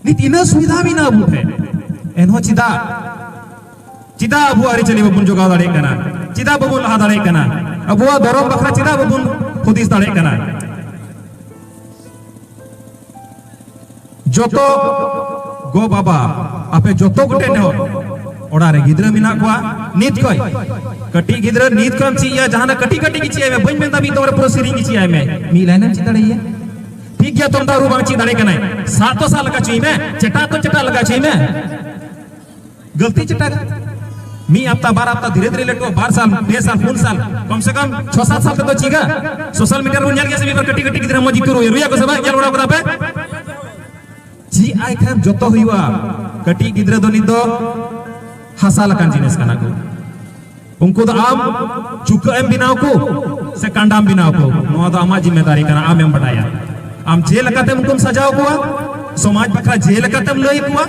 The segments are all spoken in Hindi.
नित इन सुविधा भी ना अबू एनहो चिदा अबू आरी चली बबुन जोगाव दाड़े कना चिदा बबुन लहा दाड़े कना अबुआ धरम बखरा चिदा बबुन हुदिस दाड़े कना जोतो गो बाबा आपे जोतो गोटे ने ओड़ा रे गिद्रा मिना कोआ नीत कोय कटी गिद्रा नीत कम चिया जहाना कटी कटी की चिया में बइन में तभी तोरे प्रो सिरिंग की चिया में मी लाइन चिदा रही ठीक गया तुम दारू बांग ची दाड़े कना 7 साल का ची में चटा लगा ची में गलती चटा मी हफ्ता 12 हफ्ता धीरे धीरे लेटो 12 साल 2 साल 3 साल कम से कम 6-7 साल तक तो चीगा सोशल मीडिया रो ᱧᱮᱞ ᱜᱮ ᱥᱮ ᱵᱤᱵᱟᱨ ᱠᱟᱹᱴᱤ ᱠᱟᱹᱴᱤ ᱜᱤᱫᱽᱨᱟᱹ ᱢᱚᱡ ᱠᱚ ᱨᱩᱭᱟ ᱠᱚ ᱥᱮ ᱵᱟᱝ ᱧᱮᱞ ᱵᱟᱲᱟ ᱠᱟᱫᱟ ᱯᱮ ची आय खान जतो हुआ कटी गिद्रा दो नित दो हसा लकान जिनिस कना को उनको तो आम चुका एम बिनाव को से कांडाम बिनाव को नोआ तो आमा जिम्मेदारी कना आम एम बटाया आम जे लकाते उनको सजाव को समाज बखरा जे लकाते लई को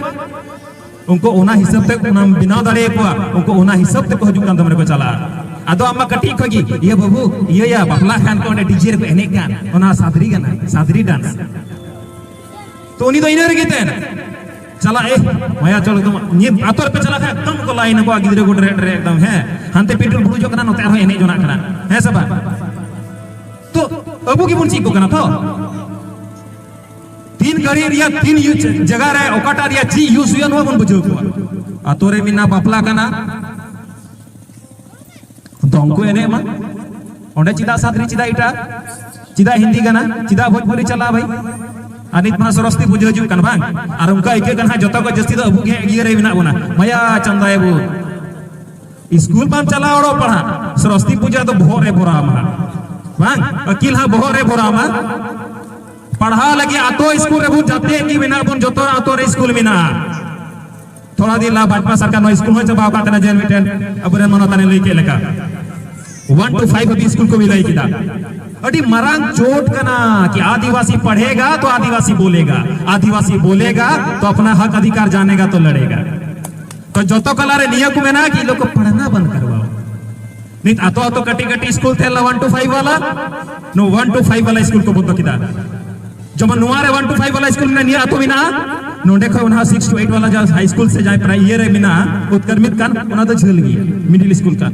उनको ओना हिसाब तक नाम बिना दाड़े को उनको ओना हिसाब तक हजु कान तमरे को चला आदो अम्मा कटी खगी ये बाबू ये या बापला खान को डीजे रे को एने कान ओना सादरी डांस तो उनी तो इनर गिते चला माया चलो तुम नि आतोर पे चला एकदम को लाइन को गिदरे को रे एकदम है हानते पेट्रोल बुडू जो कना नते आरो एने जोना कना है सब तो अबू की बुन को कना तो 3 घड़ी रिया 3 जगह रे ओकाटा रिया ची यूज हुआ नो बन बुझो को आतोरे मिना बापला कना दोंको एने मा ओंडे चिदा सादरी चिदा इटा चिदा हिंदी गाना चिदा भोजपुरी चला भाई अनित मा सरस्वती पूजा हजू कन बांग और उनका एक कन जतो को जस्ती तो अबू के गिरे बिना बना मया चंदा एबू स्कूल पाम चला ओड़ो पढ़ा सरस्वती पूजा तो भोरे भोरा मा बांग अकिल हा भोरे भोरा मा पढ़ा लगे आतो स्कूल रे बु जाते की बिना बन जतो आतो रे स्कूल बिना थोड़ा दिन ला भाजपा सरकार नो स्कूल में चबाव काटना जेल मिटन अबरे मनो तने लई के लेका 1 to 5 अभी स्कूल को मिलाई किदा अड़ी मरांग चोट कना कि आदिवासी पढ़ेगा तो आदिवासी बोलेगा तो अपना हक अधिकार जानेगा तो लड़ेगा तो जोतो कला रे नियम में ना कि लोग को पढ़ना बंद करवाओ नहीं आतो कटी स्कूल थे 1 to 5 वाला नो 1 to 5 वाला स्कूल को बोतो किदा जब नुआरे 1 to 5 वाला स्कूल में निया तो बिना नो देखो उना 6 to 8 वाला जो हाई स्कूल से जाए प्राई ये रे बिना उत्कर्मित कान उना तो झल गया मिडिल स्कूल का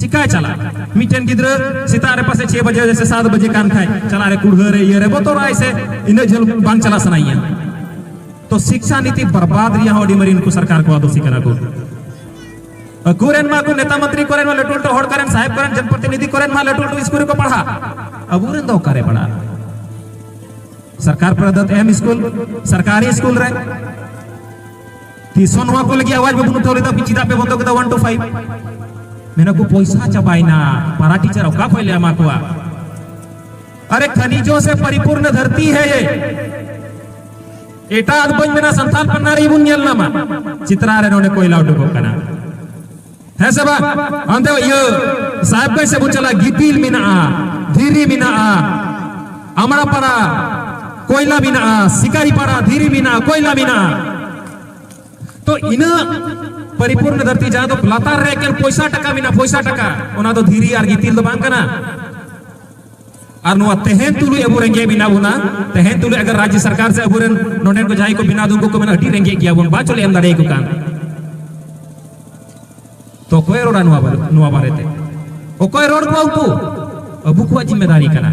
चिका चला मिटन गिद्र सितारे पासे 6 बजे जैसे 7 बजे कान खाए चला रे कुड़घ रे ये रे बोतोरा ऐसे इने झल बांग चला सनाइया तो शिक्षा नीति बर्बाद रिया होडी मरीन को सरकार को आदोसी करा को कुरेन मा को नेता मंत्री करेन मा लटुल तो होड़ करेन साहेब करेन जनप्रतिनिधि करेन मा लटुल तो स्कूल को पढ़ा अबुरेन दो करे पढ़ा सरकार प्रदत्त एम स्कूल सरकारी स्कूल रे ती सोनवा को लगी आवाज बबुन उठौले तो पिचिदा पे बंद को 1 to 5 मेरा को पैसा चबाइना पारा टीचर औका पहले अमा को अरे खनिजों से परिपूर्ण धरती है ये एटा अदबन मेरा संतान पन्नारी बुन येलना मा चित्रारे नोने कोयला उडको कना है सबा अंदे ये साहब कैसे बुचला गिपिल मिना धीरी मिना अमरा परा कोयला मिना सिकारी परा धीरी मिना कोयला मिना तो इन परिपूर्ण धरती जहां तो लातार रे के पैसा टका बिना पैसा टका ओना तो धीरी आर गितिल तो बांग कना और नो तेहेन तुलु एबु रेंगे बिना बुना तेहेन तुलु अगर राज्य सरकार से अबुरन नोनेन को जाई को बिना दुंगो को मेना हटी रेंगे किया बुन बा चले एम दाड़े को कान तो कोई रोड़ा नुआ बारे ते ओ कोई रोड को तू अबु को जिम्मेदारी कना